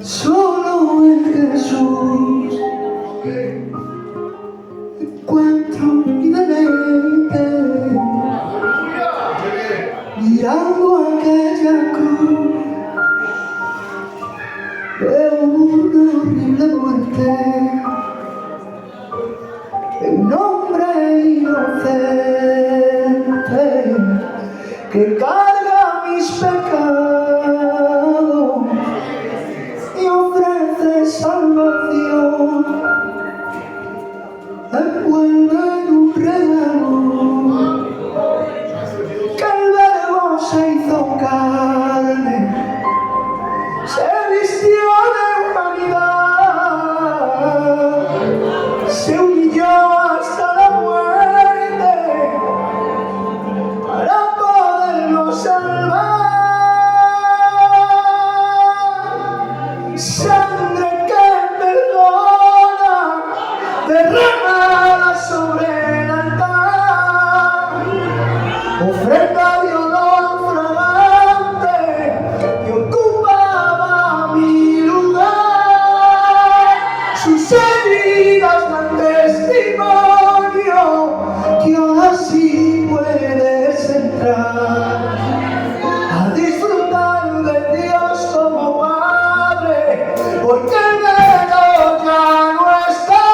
Solo en Jesús encuentro mi deleite, mirando aquella cruz veo una horrible muerte de un hombre inocente que carga mis pecados y ofrece salvación, envuelve en un regalo que el Verbo se hizo carne, se vistió de humanidad, se humilló hasta la muerte para podernos salvar. Sangre que perdona, derramada sobre el altar, ofrenda de olor fragante que ocupaba mi lugar. Sus heridas dan testimonio que ahora sí puedes entrar a disfrutar de Dios como Padre, porque el velo ya no está.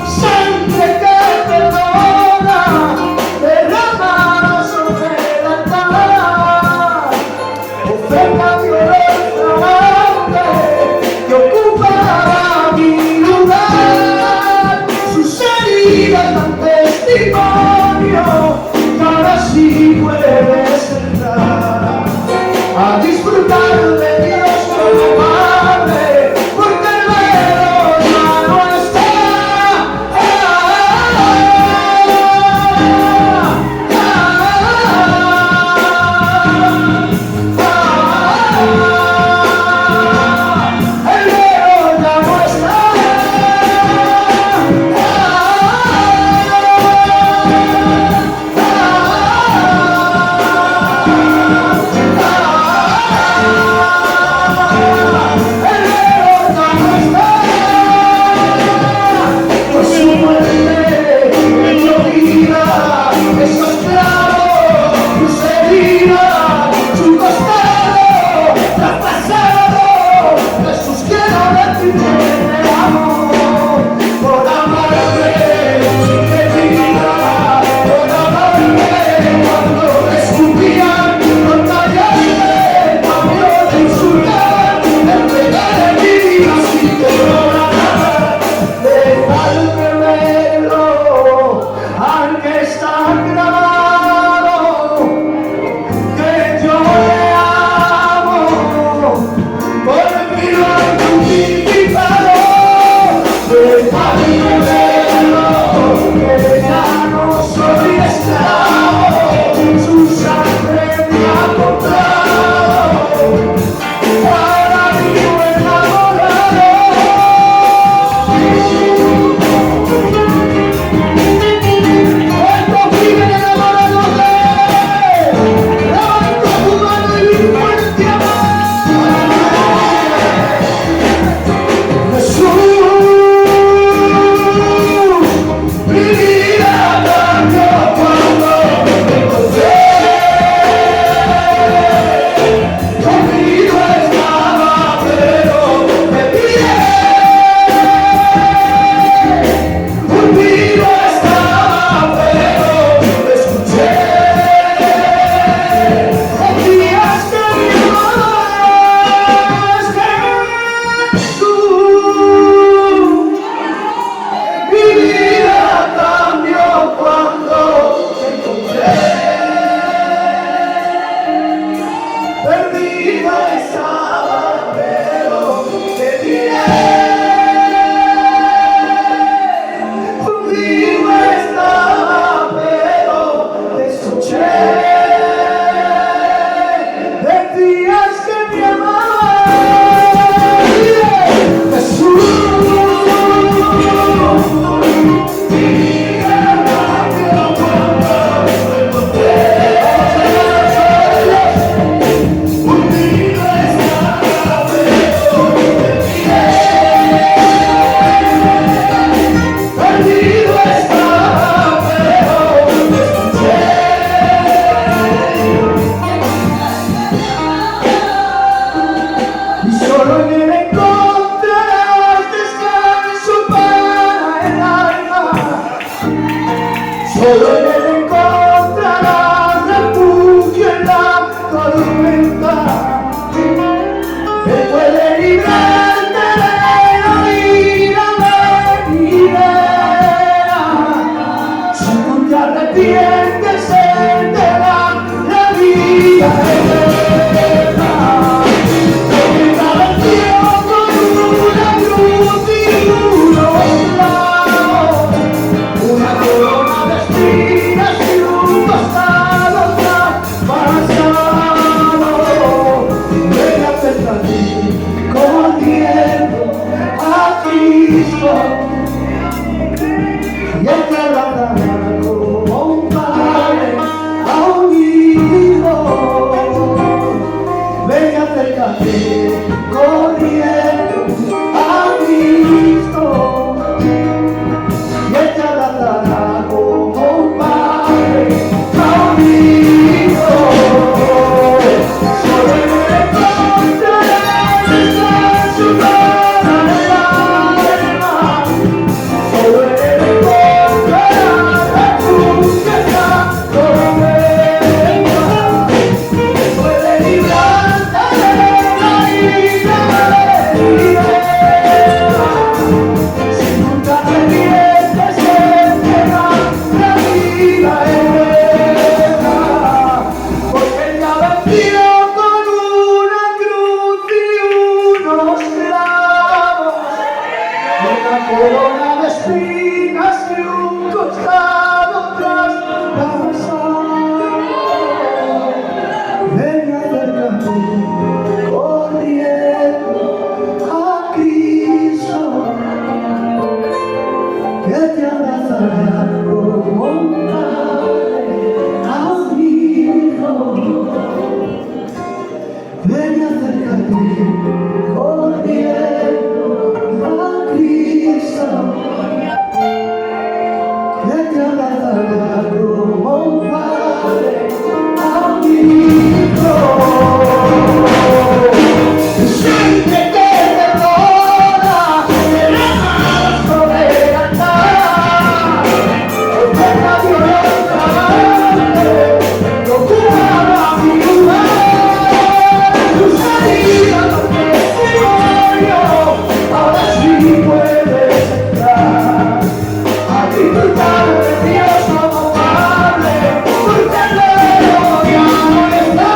Sangre que perdona, derramada sobre el altar, ofrenda de olor fragante que ocupaba mi lugar. Sus heridas dan testimonio que ahora sí puedes entrar a disfrutar de Dios como Padre, porque el velo ya no está. El velo ya no está. Solo en Él encontrarás refugio en la tormenta. Él puede librarte de la vida venidera. Si tú te arrepientes, Él te da la vida eterna. Porque cada día con una cruz y unos clavos, una corona de espinas y un costado traspasado. Ven a acerca a ti, corriendo a Cristo, y Él te abrazará como un padre a un hijo. Ven a acerca a ti, corriendo a Cristo, y Él te abrazará como un padre a un hijo. Solo en Él encontrarás descanso para el alma. Solo en Él encontrarás refugio en la tormenta. Él puede librarte de la vida venidera. Si tú te arrepientes, Él te da la vida eterna. Porque Él ya venció con una cruz y unos clavos, una corona de espinas y un costado traspasado. Ven a acercarte, corriendo a Cristo, que te abrazará como un padre a un hijo. Ven a acercarte, corriendo a Cristo, que te abrazará como un padre a un hijo. Tu sangre te perdona, derramada sobre el altar. Oferta violenta, no cura mi lugar. Tus heridas, los testimonios, ahora sí puedes entrar a disfrutar de Dios como Padre, porque el ya no está.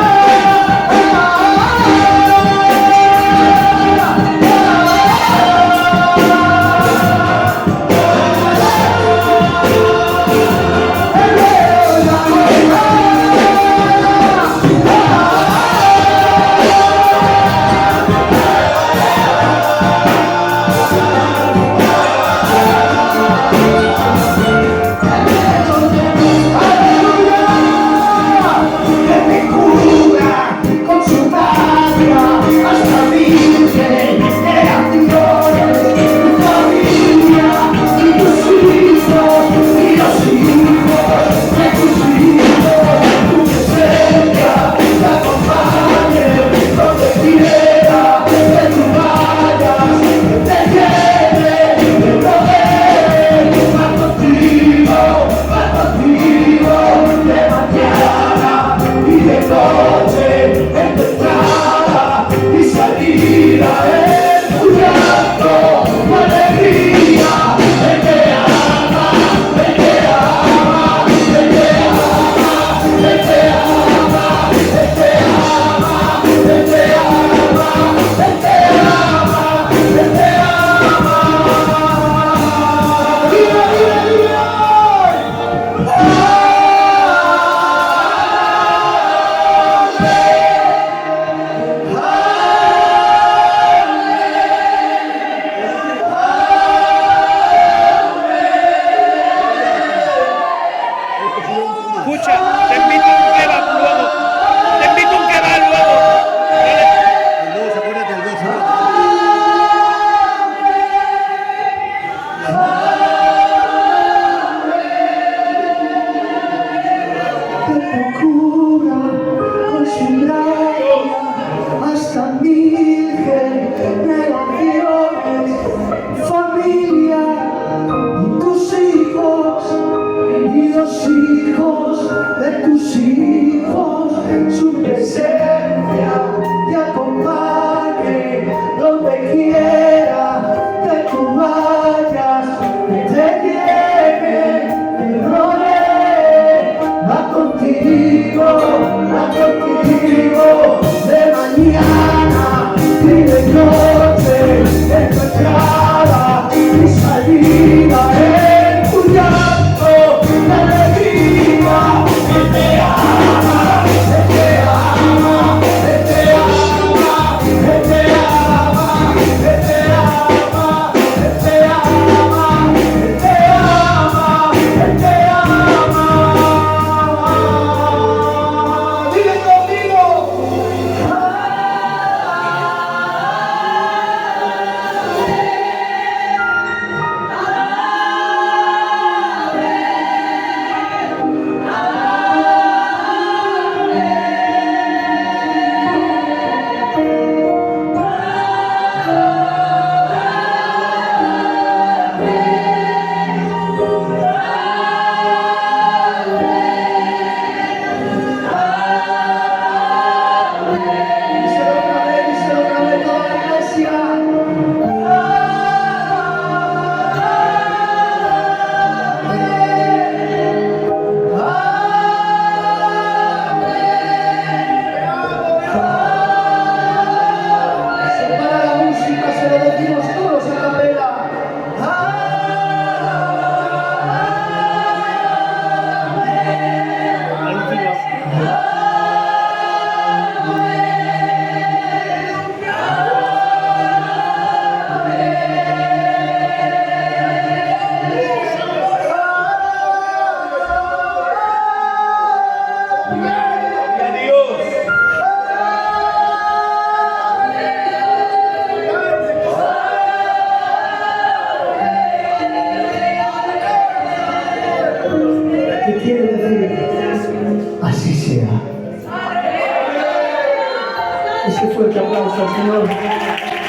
Un fuerte aplauso al Señor.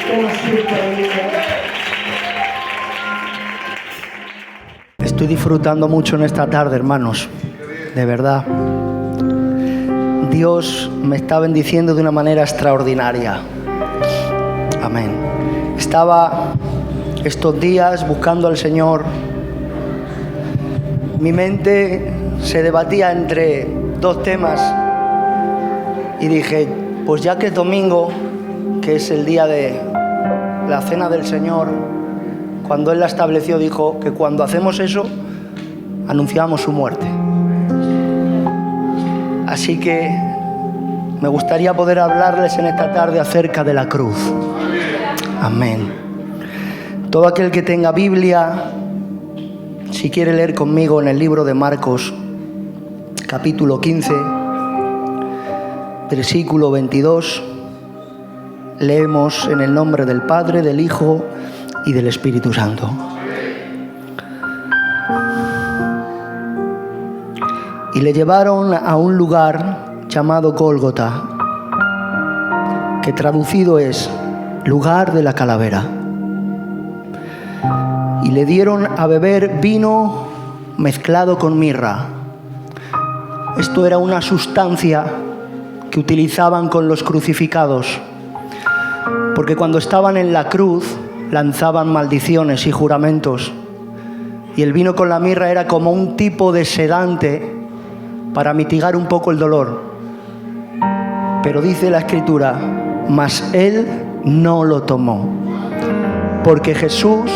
Toma asiento, aleluya. Estoy disfrutando mucho en esta tarde, hermanos. De verdad. Dios me está bendiciendo de una manera extraordinaria. Amén. Estaba estos días buscando al Señor. Mi mente se debatía entre dos temas. Y dije, pues ya que es domingo, que es el día de la cena del Señor, cuando Él la estableció, dijo que cuando hacemos eso, anunciamos su muerte. Así que me gustaría poder hablarles en esta tarde acerca de la cruz. Amén. Todo aquel que tenga Biblia, si quiere leer conmigo en el libro de Marcos, capítulo 15, versículo 22, leemos en el nombre del Padre, del Hijo y del Espíritu Santo. Y le llevaron a un lugar llamado Gólgota, que traducido es lugar de la calavera. Y le dieron a beber vino mezclado con mirra. Esto era una sustancia que utilizaban con los crucificados, porque cuando estaban en la cruz lanzaban maldiciones y juramentos, y el vino con la mirra era como un tipo de sedante para mitigar un poco el dolor. Pero dice la Escritura, mas él no lo tomó, porque Jesús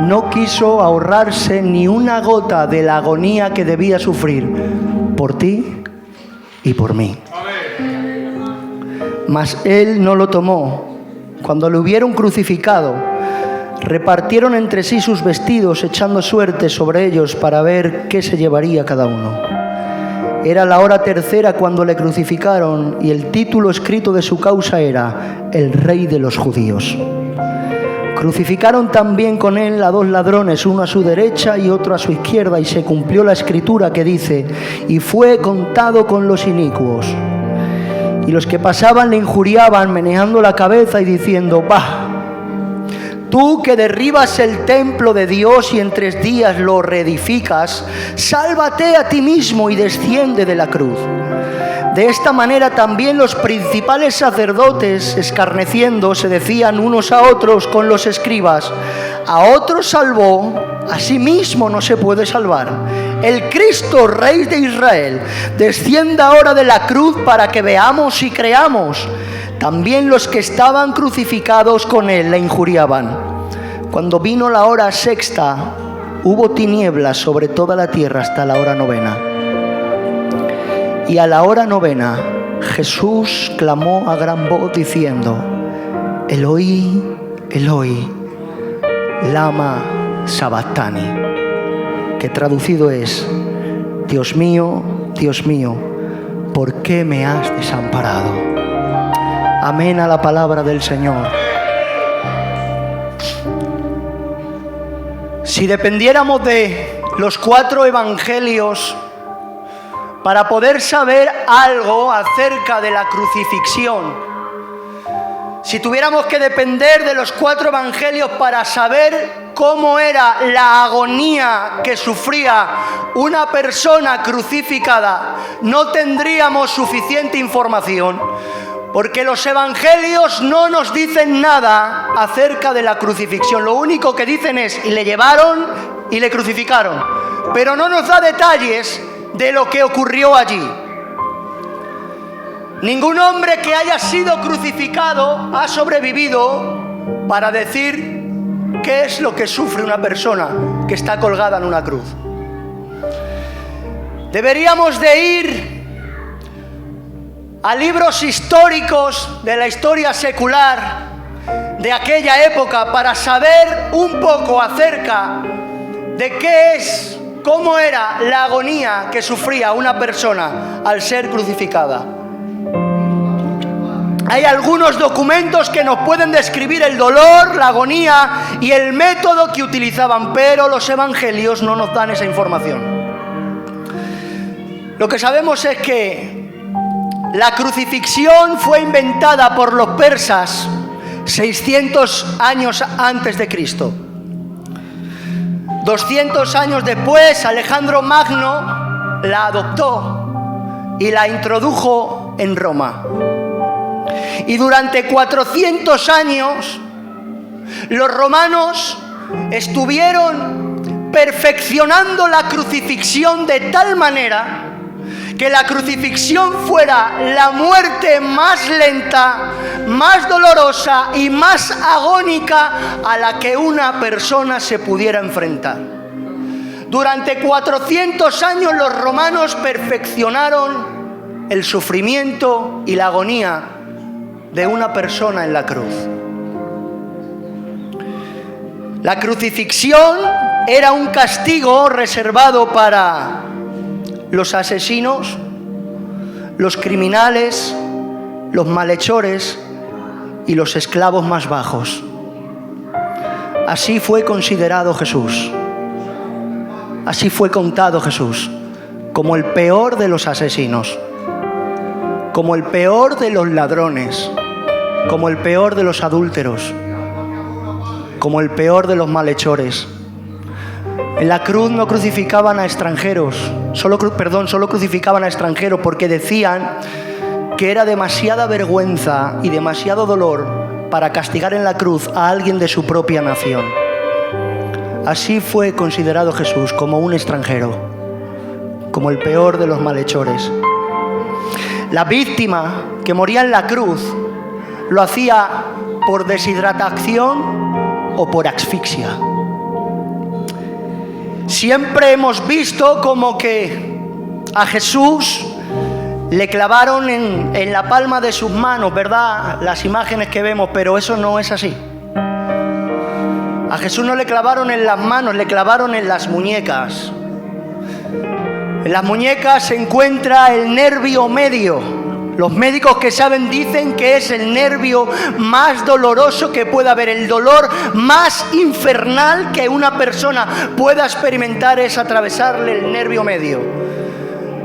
no quiso ahorrarse ni una gota de la agonía que debía sufrir por ti y por mí. Mas él no lo tomó. Cuando lo hubieron crucificado, repartieron entre sí sus vestidos, echando suerte sobre ellos para ver qué se llevaría cada uno. Era la hora tercera cuando le crucificaron, y el título escrito de su causa era El Rey de los Judíos. Crucificaron también con él a dos ladrones, uno a su derecha y otro a su izquierda, y se cumplió la escritura que dice, y fue contado con los inicuos. Y los que pasaban le injuriaban, meneando la cabeza y diciendo, bah, tú que derribas el templo de Dios y en 3 días lo reedificas, sálvate a ti mismo y desciende de la cruz. De esta manera también los principales sacerdotes, escarneciendo, se decían unos a otros con los escribas, a otros salvó, a sí mismo no se puede salvar. El Cristo, Rey de Israel, descienda ahora de la cruz para que veamos y creamos. También los que estaban crucificados con él le injuriaban. Cuando vino la hora sexta, hubo tinieblas sobre toda la tierra hasta la hora 9. Y a la hora 9, Jesús clamó a gran voz diciendo, Eloi, Eloi, lama sabactani, que traducido es, Dios mío, ¿por qué me has desamparado? Amén a la palabra del Señor. Si dependiéramos de los 4 evangelios para poder saber algo acerca de la crucifixión, si tuviéramos que depender de los 4 evangelios para saber cómo era la agonía que sufría una persona crucificada, no tendríamos suficiente información. Porque los evangelios no nos dicen nada acerca de la crucifixión. Lo único que dicen es, y le llevaron y le crucificaron. Pero no nos da detalles de lo que ocurrió allí. Ningún hombre que haya sido crucificado ha sobrevivido para decir qué es lo que sufre una persona que está colgada en una cruz. Deberíamos de ir a libros históricos de la historia secular de aquella época para saber un poco acerca de cómo era la agonía que sufría una persona al ser crucificada. Hay algunos documentos que nos pueden describir el dolor, la agonía y el método que utilizaban, pero los evangelios no nos dan esa información. Lo que sabemos es que La crucifixión fue inventada por los persas 600 años antes de Cristo. 200 años después, Alejandro Magno la adoptó y la introdujo en Roma. Y durante 400 años, los romanos estuvieron perfeccionando la crucifixión de tal manera que la crucifixión fuera la muerte más lenta, más dolorosa y más agónica a la que una persona se pudiera enfrentar. Durante 400 años los romanos perfeccionaron el sufrimiento y la agonía de una persona en la cruz. La crucifixión era un castigo reservado para los asesinos, los criminales, los malhechores y los esclavos más bajos. Así fue considerado Jesús. Así fue contado Jesús como el peor de los asesinos, como el peor de los ladrones, como el peor de los adúlteros, como el peor de los malhechores. En la cruz no crucificaban a extranjeros, solo crucificaban a extranjeros porque decían que era demasiada vergüenza y demasiado dolor para castigar en la cruz a alguien de su propia nación. Así fue considerado Jesús como un extranjero, como el peor de los malhechores. La víctima que moría en la cruz lo hacía por deshidratación o por asfixia. Siempre hemos visto como que a Jesús le clavaron en la palma de sus manos, ¿verdad? Las imágenes que vemos, pero eso no es así. A Jesús no le clavaron en las manos, le clavaron en las muñecas. En las muñecas se encuentra el nervio medio. Los médicos que saben dicen que es el nervio más doloroso que pueda haber. El dolor más infernal que una persona pueda experimentar es atravesarle el nervio medio.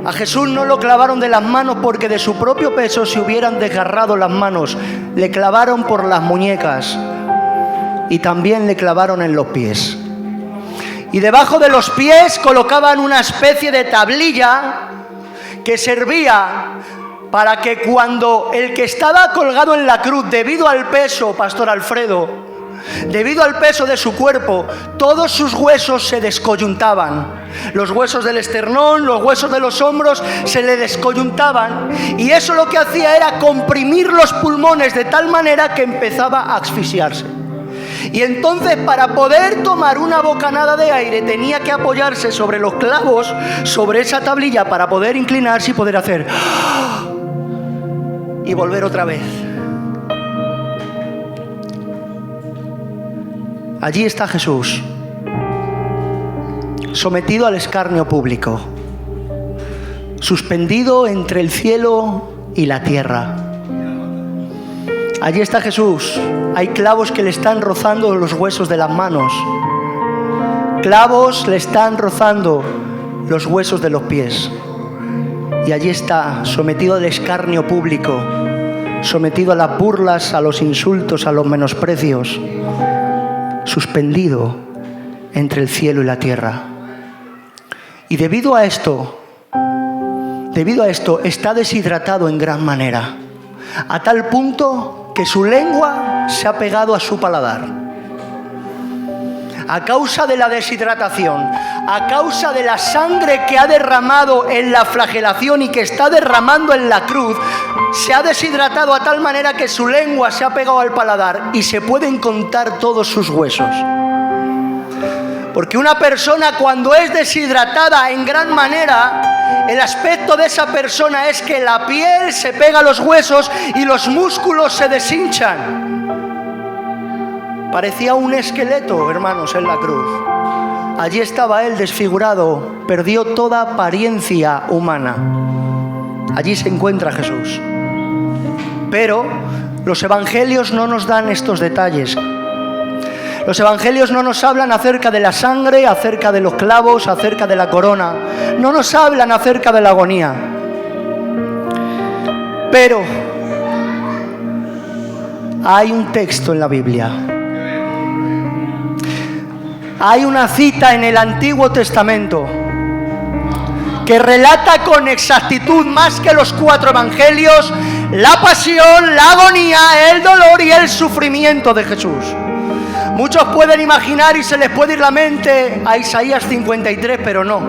A Jesús no lo clavaron de las manos porque de su propio peso se hubieran desgarrado las manos. Le clavaron por las muñecas y también le clavaron en los pies. Y debajo de los pies colocaban una especie de tablilla que servía para que cuando el que estaba colgado en la cruz, debido al peso, Pastor Alfredo, debido al peso de su cuerpo, todos sus huesos se descoyuntaban. Los huesos del esternón, los huesos de los hombros se le descoyuntaban. Y eso lo que hacía era comprimir los pulmones de tal manera que empezaba a asfixiarse. Y entonces, para poder tomar una bocanada de aire, tenía que apoyarse sobre los clavos, sobre esa tablilla, para poder inclinarse y poder hacer y volver otra vez. Allí está Jesús, sometido al escarnio público, suspendido entre el cielo y la tierra. Allí está Jesús. Hay clavos que le están rozando los huesos de las manos. Clavos le están rozando los huesos de los pies. Y allí está, sometido al escarnio público, sometido a las burlas, a los insultos, a los menosprecios, suspendido entre el cielo y la tierra. Y debido a esto, está deshidratado en gran manera, a tal punto que su lengua se ha pegado a su paladar. A causa de la deshidratación, a causa de la sangre que ha derramado en la flagelación y que está derramando en la cruz, se ha deshidratado a tal manera que su lengua se ha pegado al paladar y se pueden contar todos sus huesos. Porque una persona, cuando es deshidratada en gran manera, el aspecto de esa persona es que la piel se pega a los huesos y los músculos se deshinchan. Parecía un esqueleto, hermanos, en la cruz. Allí estaba él desfigurado, perdió toda apariencia humana. Allí se encuentra Jesús. Pero los evangelios no nos dan estos detalles. Los evangelios no nos hablan acerca de la sangre, acerca de los clavos, acerca de la corona. No nos hablan acerca de la agonía. Pero hay un texto en la Biblia, hay una cita en el Antiguo Testamento que relata con exactitud, más que los 4 evangelios, la pasión, la agonía, el dolor y el sufrimiento de Jesús. Muchos pueden imaginar y se les puede ir la mente a Isaías 53, pero no.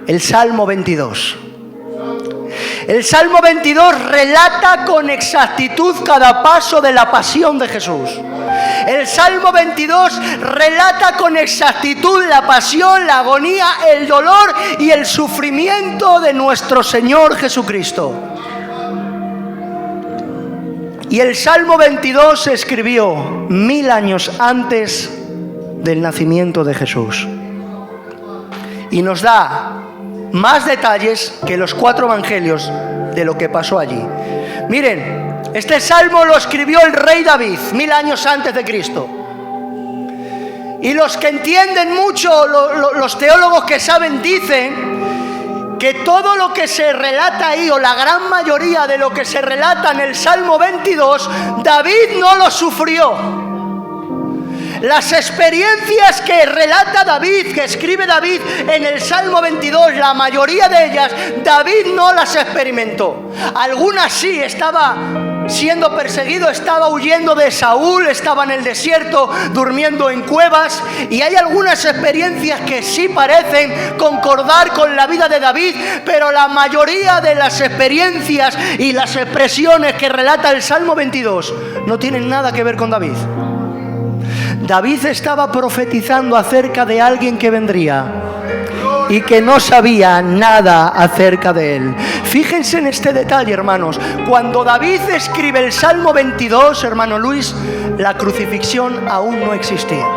El Salmo 22. El Salmo 22 relata con exactitud cada paso de la pasión de Jesús. El Salmo 22 relata con exactitud la pasión, la agonía, el dolor y el sufrimiento de nuestro Señor Jesucristo. Y el Salmo 22 se escribió 1000 años antes del nacimiento de Jesús. Y nos da más detalles que los 4 evangelios de lo que pasó allí. Miren, este salmo lo escribió el rey David 1000 años antes de Cristo. Y los que entienden mucho, los teólogos que saben, dicen que todo lo que se relata ahí, o la gran mayoría de lo que se relata en el Salmo 22, David no lo sufrió. Las experiencias que relata David, que escribe David en el Salmo 22, la mayoría de ellas, David no las experimentó. Algunas sí, estaba siendo perseguido, estaba huyendo de Saúl, estaba en el desierto, durmiendo en cuevas, y hay algunas experiencias que sí parecen concordar con la vida de David, pero la mayoría de las experiencias y las expresiones que relata el Salmo 22 no tienen nada que ver con David. David estaba profetizando acerca de alguien que vendría y que no sabía nada acerca de él. Fíjense en este detalle, hermanos. Cuando David escribe el Salmo 22, hermano Luis, la crucifixión aún no existía.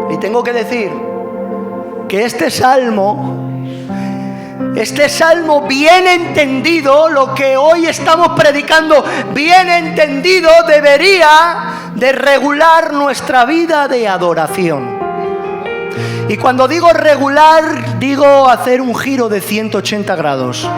Y tengo que decir que este salmo bien entendido, lo que hoy estamos predicando, bien entendido, debería de regular nuestra vida de adoración. Y cuando digo regular, digo hacer un giro de 180 grados.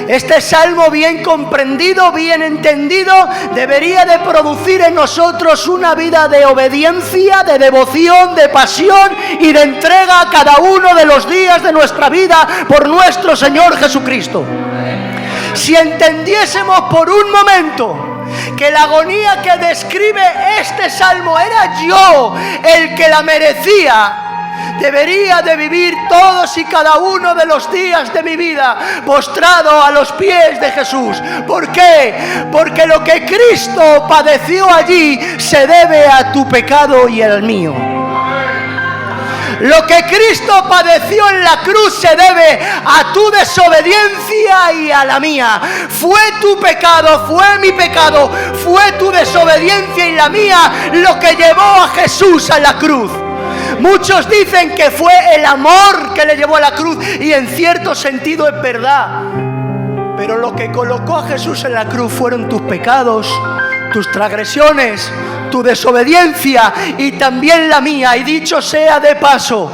Este salmo bien comprendido, bien entendido, debería de producir en nosotros una vida de obediencia, de devoción, de pasión y de entrega a cada uno de los días de nuestra vida por nuestro Señor Jesucristo. Si entendiésemos por un momento que la agonía que describe este salmo era yo el que la merecía, debería de vivir todos y cada uno de los días de mi vida postrado a los pies de Jesús. ¿Por qué? Porque lo que Cristo padeció allí se debe a tu pecado y al mío. Lo que Cristo padeció en la cruz se debe a tu desobediencia y a la mía. Fue tu pecado, fue mi pecado, fue tu desobediencia y la mía lo que llevó a Jesús a la cruz. Muchos dicen que fue el amor que le llevó a la cruz, y en cierto sentido es verdad. Pero lo que colocó a Jesús en la cruz fueron tus pecados, tus transgresiones, tu desobediencia y también la mía. Y dicho sea de paso,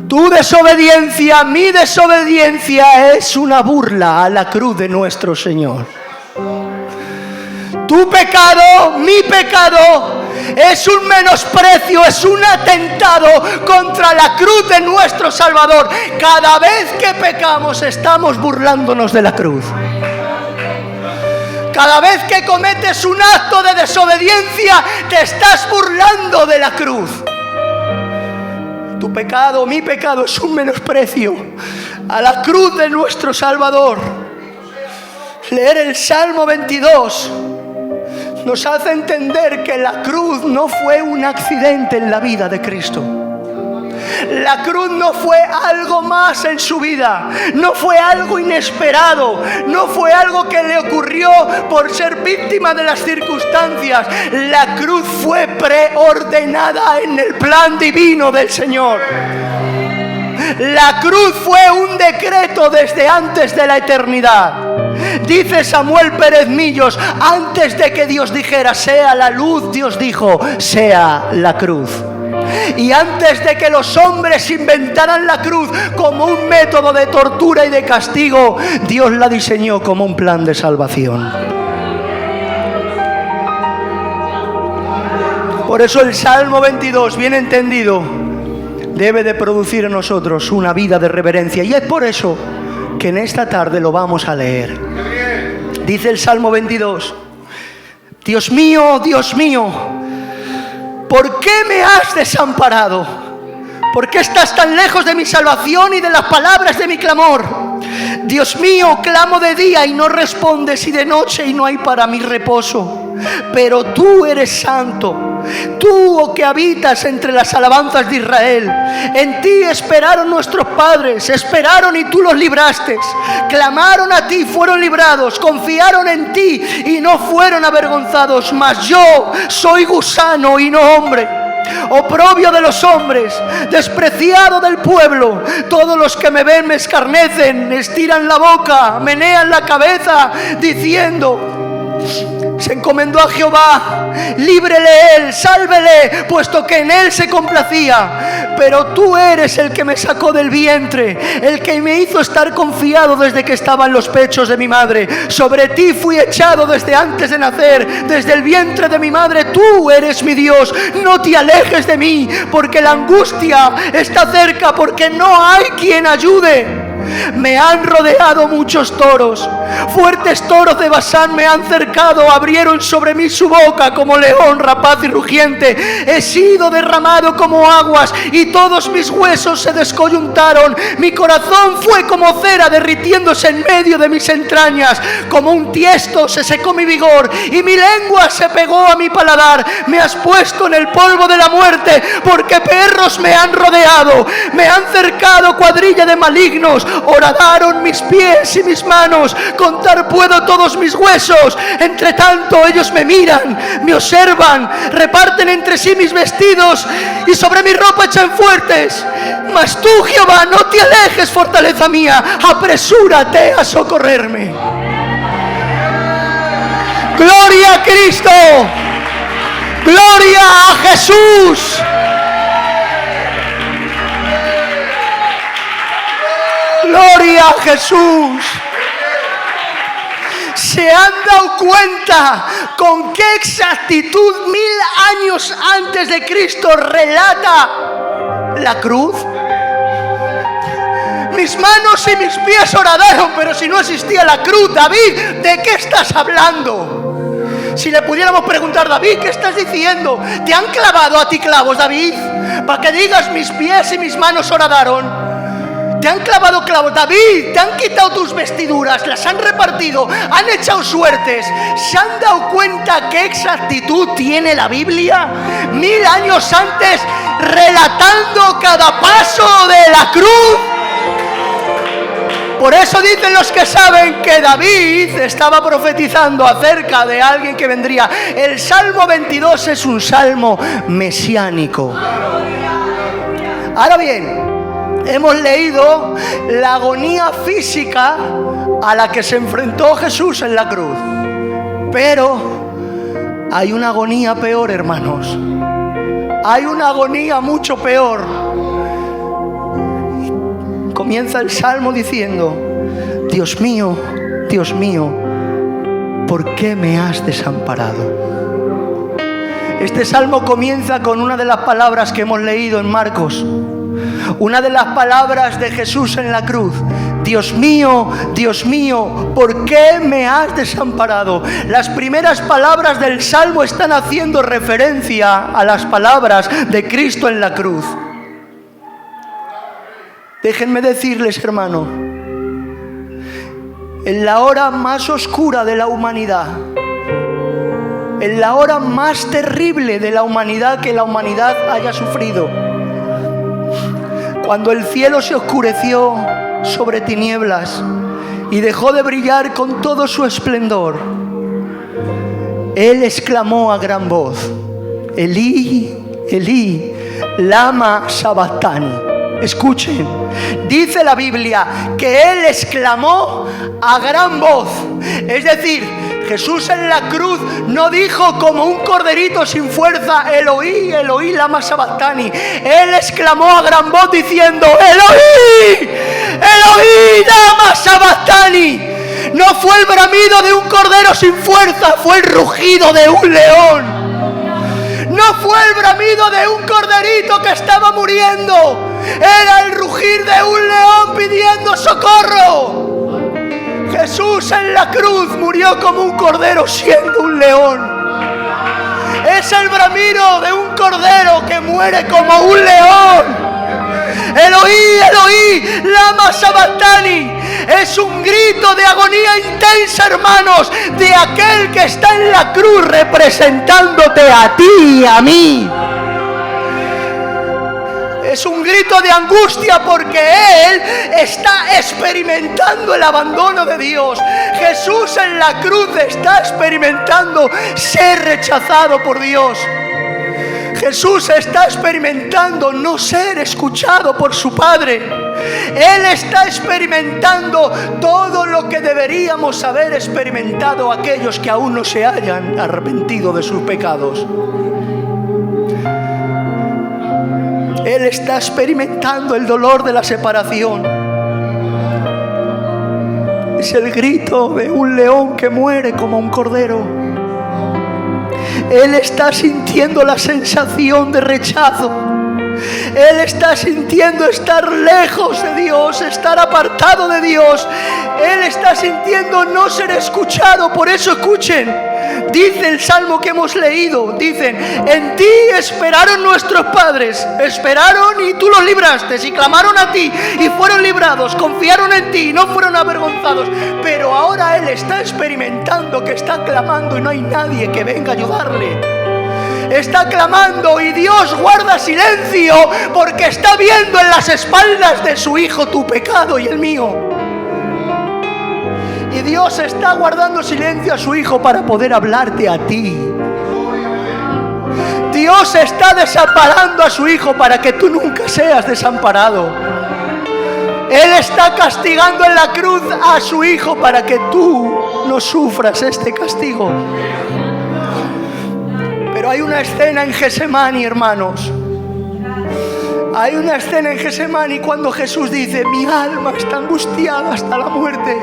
tu desobediencia, mi desobediencia es una burla a la cruz de nuestro Señor. Tu pecado, mi pecado, es un menosprecio, es un atentado contra la cruz de nuestro Salvador. Cada vez que pecamos estamos burlándonos de la cruz. Cada vez que cometes un acto de desobediencia te estás burlando de la cruz. Tu pecado, mi pecado, es un menosprecio a la cruz de nuestro Salvador. Leer el Salmo 22 nos hace entender que la cruz no fue un accidente en la vida de Cristo. La cruz no fue algo más en su vida, no fue algo inesperado, no fue algo que le ocurrió por ser víctima de las circunstancias. La cruz fue preordenada en el plan divino del Señor. La cruz fue un decreto desde antes de la eternidad. Dice Samuel Pérez Millos, antes de que Dios dijera sea la luz, Dios dijo sea la cruz. Y antes de que los hombres inventaran la cruz como un método de tortura y de castigo, Dios la diseñó como un plan de salvación. Por eso el Salmo 22, bien entendido, debe de producir en nosotros una vida de reverencia. Y es por eso que en esta tarde lo vamos a leer. Dice el Salmo 22: Dios mío, ¿por qué me has desamparado? ¿Por qué estás tan lejos de mi salvación y de las palabras de mi clamor? Dios mío, clamo de día y no respondes, y de noche y no hay para mí reposo. Pero tú eres santo, tú, oh, que habitas entre las alabanzas de Israel. En ti esperaron nuestros padres, esperaron y tú los libraste. Clamaron a ti, fueron librados, confiaron en ti y no fueron avergonzados. Mas yo soy gusano y no hombre, oprobio de los hombres, despreciado del pueblo. Todos los que me ven me escarnecen, estiran la boca, menean la cabeza, diciendo: se encomendó a Jehová, líbrele él, sálvele, puesto que en él se complacía. Pero tú eres el que me sacó del vientre, el que me hizo estar confiado desde que estaba en los pechos de mi madre. Sobre ti fui echado desde antes de nacer, desde el vientre de mi madre. Tú eres mi Dios, no te alejes de mí, porque la angustia está cerca, porque no hay quien ayude. Me han rodeado muchos toros, fuertes toros de Basán me han cercado, abrieron sobre mí su boca como león rapaz y rugiente. He sido derramado como aguas y todos mis huesos se descoyuntaron. Mi corazón fue como cera derritiéndose en medio de mis entrañas. Como un tiesto se secó mi vigor y mi lengua se pegó a mi paladar. Me has puesto en el polvo de la muerte, porque perros me han rodeado, me han cercado cuadrilla de malignos. Horadaron mis pies y mis manos, contar puedo todos mis huesos. Entre tanto ellos me miran, me observan, reparten entre sí mis vestidos y sobre mi ropa echan fuertes. Mas tú, Jehová, no te alejes, fortaleza mía, apresúrate a socorrerme. Gloria a Cristo, gloria a Jesús. Gloria a Jesús. ¿Se han dado cuenta con qué exactitud 1000 años antes de Cristo relata la cruz? Mis manos y mis pies horadaron, pero si no existía la cruz. David, ¿de qué estás hablando? Si le pudiéramos preguntar: David, ¿qué estás diciendo? ¿Te han clavado a ti clavos, David? Para que digas: mis pies y mis manos horadaron. Te han clavado clavos, David, te han quitado tus vestiduras, las han repartido, han echado suertes. ¿Se han dado cuenta qué exactitud tiene la Biblia? 1000 años antes, relatando cada paso de la cruz. Por eso dicen los que saben que David estaba profetizando acerca de alguien que vendría. El Salmo 22 es un salmo mesiánico. Ahora bien, hemos leído la agonía física a la que se enfrentó Jesús en la cruz. Pero hay una agonía peor, hermanos. Hay una agonía mucho peor. Comienza el Salmo diciendo: Dios mío, ¿por qué me has desamparado? Este Salmo comienza con una de las palabras que hemos leído en Marcos. Una de las palabras de Jesús en la cruz: Dios mío, ¿por qué me has desamparado? Las primeras palabras del Salmo están haciendo referencia a las palabras de Cristo en la cruz. Déjenme decirles, hermano, en la hora más oscura de la humanidad, en la hora más terrible de la humanidad que la humanidad haya sufrido, cuando el cielo se oscureció sobre tinieblas y dejó de brillar con todo su esplendor, Él exclamó a gran voz: Elí, Elí, lama sabactani. Escuchen, dice la Biblia que Él exclamó a gran voz. Es decir, Jesús en la cruz no dijo como un corderito sin fuerza, Eloí, Eloí, lama sabactani. Él exclamó a gran voz diciendo, Eloí, Eloí, lama sabactani. No fue el bramido de un cordero sin fuerza, fue el rugido de un león. No fue el bramido de un corderito que estaba muriendo, era el rugir de un león pidiendo socorro. Jesús en la cruz murió como un cordero siendo un león. Es el bramido de un cordero que muere como un león. Eloí, Eloí, lama sabactani. Es un grito de agonía intensa, hermanos, de aquel que está en la cruz representándote a ti y a mí. Es un grito de angustia porque Él está experimentando el abandono de Dios. Jesús en la cruz está experimentando ser rechazado por Dios. Jesús está experimentando no ser escuchado por su Padre. Él está experimentando todo lo que deberíamos haber experimentado aquellos que aún no se hayan arrepentido de sus pecados. Él está experimentando el dolor de la separación. Es el grito de un león que muere como un cordero. Él está sintiendo la sensación de rechazo. Él está sintiendo estar lejos de Dios, estar apartado de Dios. Él está sintiendo no ser escuchado. Por eso escuchen. Dice el salmo que hemos leído, dicen, en ti esperaron nuestros padres, esperaron y tú los libraste, y clamaron a ti y fueron librados, confiaron en ti y no fueron avergonzados. Pero ahora Él está experimentando que está clamando y no hay nadie que venga a ayudarle. Está clamando y Dios guarda silencio porque está viendo en las espaldas de su Hijo tu pecado y el mío. Y Dios está guardando silencio a su Hijo para poder hablarte a ti. Dios está desamparando a su Hijo para que tú nunca seas desamparado. Él está castigando en la cruz a su Hijo para que tú no sufras este castigo. Pero hay una escena en Getsemaní, hermanos. Hay una escena en Getsemaní cuando Jesús dice, mi alma está angustiada hasta la muerte.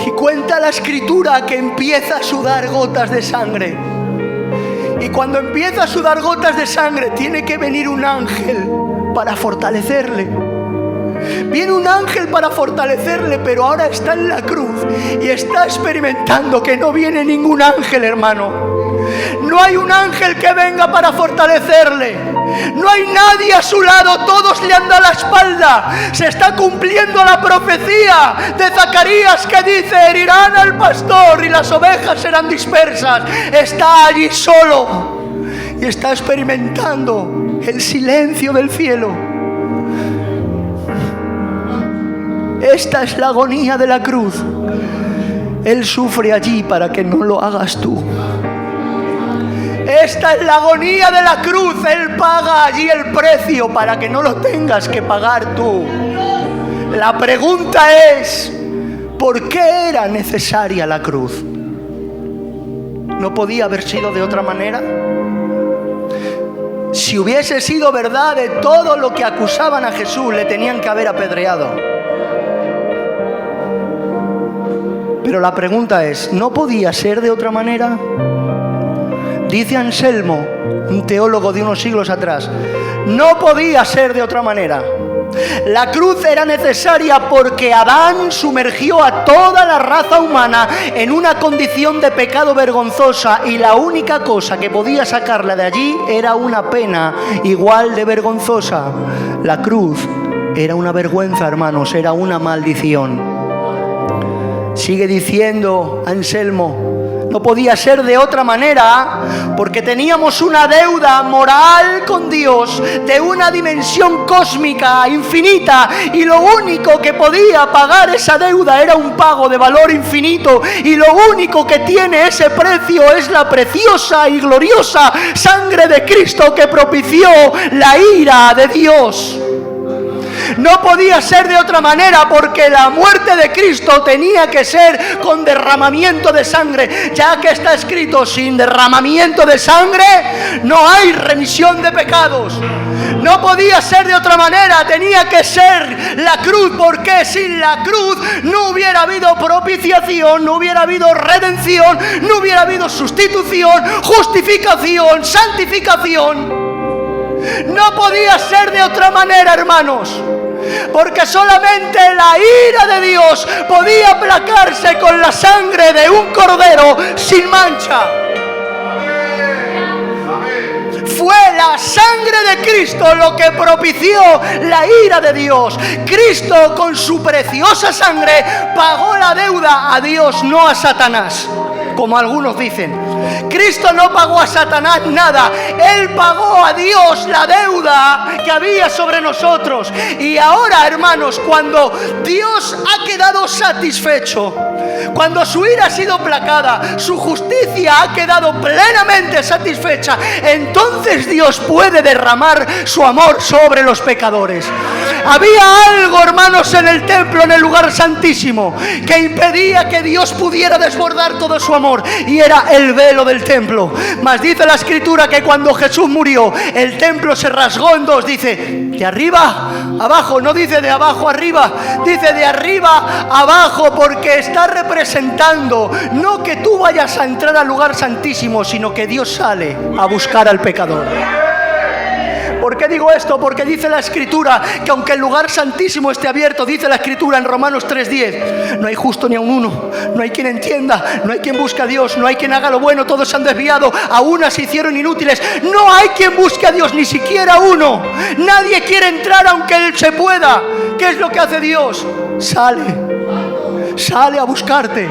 Y cuenta la escritura que empieza a sudar gotas de sangre. Y cuando empieza a sudar gotas de sangre, tiene que venir un ángel para fortalecerle. Viene un ángel para fortalecerle, pero ahora está en la cruz y está experimentando que no viene ningún ángel, hermano. No hay un ángel que venga para fortalecerle. No hay nadie a su lado, todos le han dado la espalda. Se está cumpliendo la profecía de Zacarías que dice, herirán al pastor y las ovejas serán dispersas. Está allí solo y está experimentando el silencio del cielo. Esta es la agonía de la cruz. Él sufre allí para que no lo hagas tú. Esta es la agonía de la cruz. Él paga allí el precio para que no lo tengas que pagar tú. La pregunta es, ¿por qué era necesaria la cruz? ¿No podía haber sido de otra manera? Si hubiese sido verdad de todo lo que acusaban a Jesús, le tenían que haber apedreado. Pero la pregunta es, ¿no podía ser de otra manera? Dice Anselmo, un teólogo de unos siglos atrás, no podía ser de otra manera. La cruz era necesaria porque Adán sumergió a toda la raza humana en una condición de pecado vergonzosa y la única cosa que podía sacarla de allí era una pena igual de vergonzosa. La cruz era una vergüenza, hermanos, era una maldición. Sigue diciendo Anselmo, no podía ser de otra manera porque teníamos una deuda moral con Dios de una dimensión cósmica infinita y lo único que podía pagar esa deuda era un pago de valor infinito y lo único que tiene ese precio es la preciosa y gloriosa sangre de Cristo que propició la ira de Dios. No podía ser de otra manera, porque la muerte de Cristo tenía que ser con derramamiento de sangre, ya que está escrito: sin derramamiento de sangre no hay remisión de pecados. No podía ser de otra manera, tenía que ser la cruz, porque sin la cruz no hubiera habido propiciación, no hubiera habido redención, no hubiera habido sustitución, justificación, santificación. No podía ser de otra manera, hermanos, porque solamente la ira de Dios podía aplacarse con la sangre de un cordero sin mancha. Fue la sangre de Cristo lo que propició la ira de Dios. Cristo, con su preciosa sangre, pagó la deuda a Dios, no a Satanás, como algunos dicen. Cristo no pagó a Satanás nada. Él pagó a Dios la deuda que había sobre nosotros. Y ahora, hermanos, cuando Dios ha quedado satisfecho, cuando su ira ha sido placada, su justicia ha quedado plenamente satisfecha, entonces Dios puede derramar su amor sobre los pecadores. Había algo, hermanos, en el templo, en el lugar santísimo, que impedía que Dios pudiera desbordar todo su amor, y era el velo del templo. Mas dice la Escritura que cuando Jesús murió, el templo se rasgó en dos. Dice: de arriba abajo, no dice de abajo arriba, dice de arriba abajo, porque está representando no que tú vayas a entrar al lugar santísimo, sino que Dios sale a buscar al pecador. ¿Por qué digo esto? Porque dice la Escritura que aunque el lugar santísimo esté abierto, dice la Escritura en Romanos 3:10, no hay justo ni a un uno, no hay quien entienda, no hay quien busque a Dios, no hay quien haga lo bueno, todos se han desviado, a unas se hicieron inútiles. No hay quien busque a Dios, ni siquiera uno. Nadie quiere entrar aunque Él se pueda. ¿Qué es lo que hace Dios? Sale a buscarte.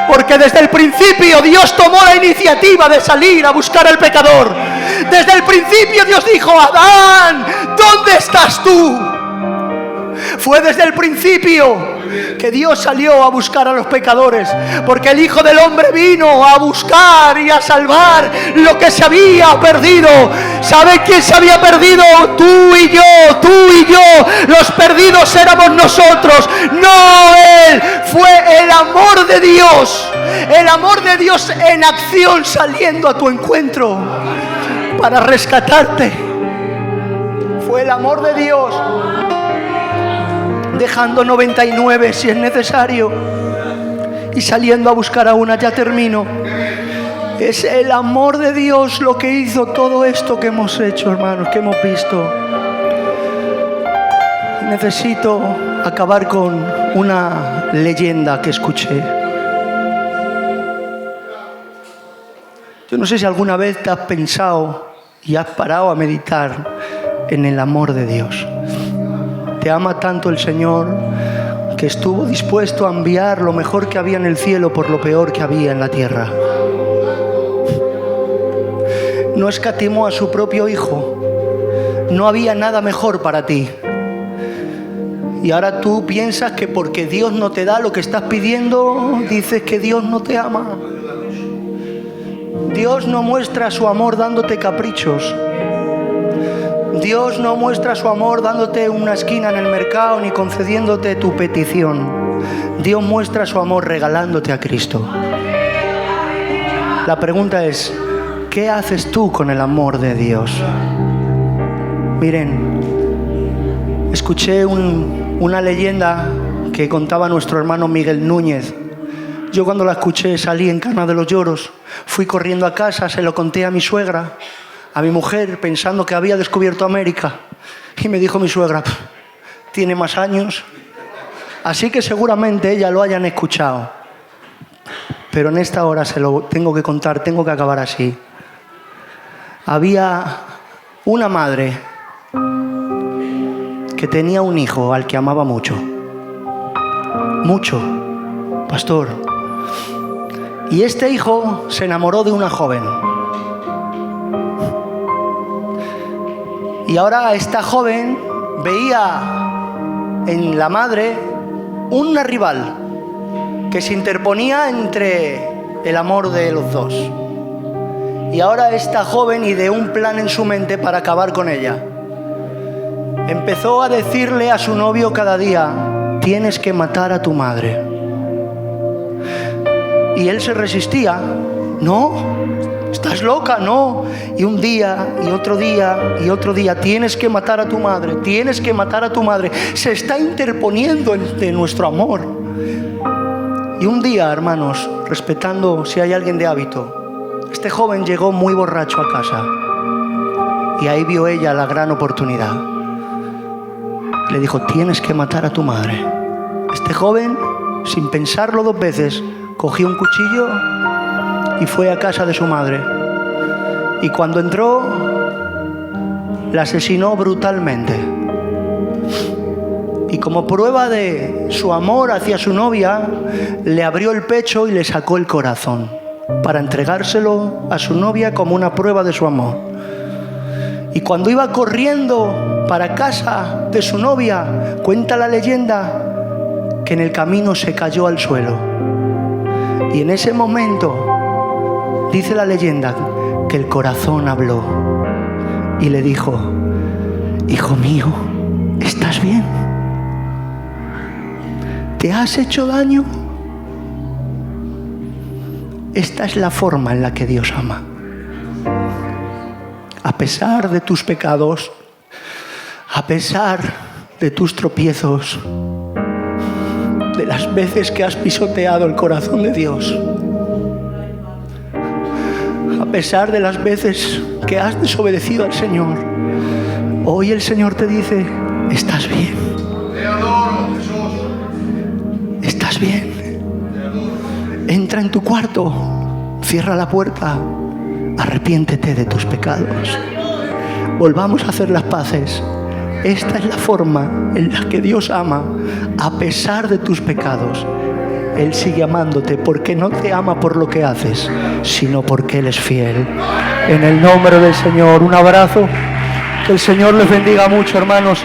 Porque desde el principio Dios tomó la iniciativa de salir a buscar al pecador. Desde el principio Dios dijo: Adán, ¿dónde estás tú? Fue desde el principio que Dios salió a buscar a los pecadores, porque el Hijo del Hombre vino a buscar y a salvar lo que se había perdido. ¿Sabe quién se había perdido? Tú y yo. Los perdidos éramos nosotros, no Él. Fue el amor de Dios en acción, saliendo a tu encuentro para rescatarte. Fue el amor de Dios, dejando 99 si es necesario y saliendo a buscar a una. Ya termino. Es el amor de Dios lo que hizo todo esto que hemos hecho, hermanos, que hemos visto. Necesito acabar con una leyenda que escuché. Yo no sé si alguna vez te has pensado y has parado a meditar en el amor de Dios. Te ama tanto el Señor que estuvo dispuesto a enviar lo mejor que había en el cielo por lo peor que había en la tierra. No escatimó a su propio Hijo. No había nada mejor para ti. Y ahora tú piensas que porque Dios no te da lo que estás pidiendo, dices que Dios no te ama. Dios no muestra su amor dándote caprichos. Dios no muestra su amor dándote una esquina en el mercado ni concediéndote tu petición. Dios muestra su amor regalándote a Cristo. La pregunta es: ¿qué haces tú con el amor de Dios? Miren, escuché una leyenda que contaba nuestro hermano Miguel Núñez. Yo cuando la escuché salí en cana de los lloros. Fui corriendo a casa, se lo conté a mi suegra, a mi mujer, pensando que había descubierto América. Y me dijo mi suegra: tiene más años, así que seguramente ella lo hayan escuchado. Pero en esta hora se lo tengo que contar, tengo que acabar así. Había una madre que tenía un hijo al que amaba mucho. Mucho, pastor. Y este hijo se enamoró de una joven. Y ahora esta joven veía en la madre una rival que se interponía entre el amor de los dos. Y ahora esta joven ideó un plan en su mente para acabar con ella. empezó a decirle a su novio cada día: tienes que matar a tu madre. Y él se resistía. No, estás loca, no. Y un día, y otro día, y otro día: tienes que matar a tu madre, tienes que matar a tu madre. Se está interponiendo entre nuestro amor. Y un día, hermanos, respetando si hay alguien de hábito, este joven llegó muy borracho a casa. Y ahí vio ella la gran oportunidad. Le dijo: tienes que matar a tu madre. Este joven, sin pensarlo dos veces, cogió un cuchillo y fue a casa de su madre. Y cuando entró, la asesinó brutalmente. Y como prueba de su amor hacia su novia, le abrió el pecho y le sacó el corazón para entregárselo a su novia como una prueba de su amor. Y cuando iba corriendo para casa de su novia, cuenta la leyenda que en el camino se cayó al suelo. Y en ese momento, dice la leyenda, que el corazón habló y le dijo: hijo mío, ¿estás bien? ¿Te has hecho daño? Esta es la forma en la que Dios ama. A pesar de tus pecados, a pesar de tus tropiezos, de las veces que has pisoteado el corazón de Dios, a pesar de las veces que has desobedecido al Señor, hoy el Señor te dice: estás bien. Te adoro, Jesús. Estás bien. Entra en tu cuarto, cierra la puerta, arrepiéntete de tus pecados. Volvamos a hacer las paces. Esta es la forma en la que Dios ama. A pesar de tus pecados, Él sigue amándote, porque no te ama por lo que haces, sino porque Él es fiel. En el nombre del Señor, un abrazo. Que el Señor les bendiga mucho, hermanos,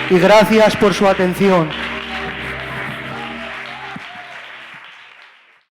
y gracias por su atención.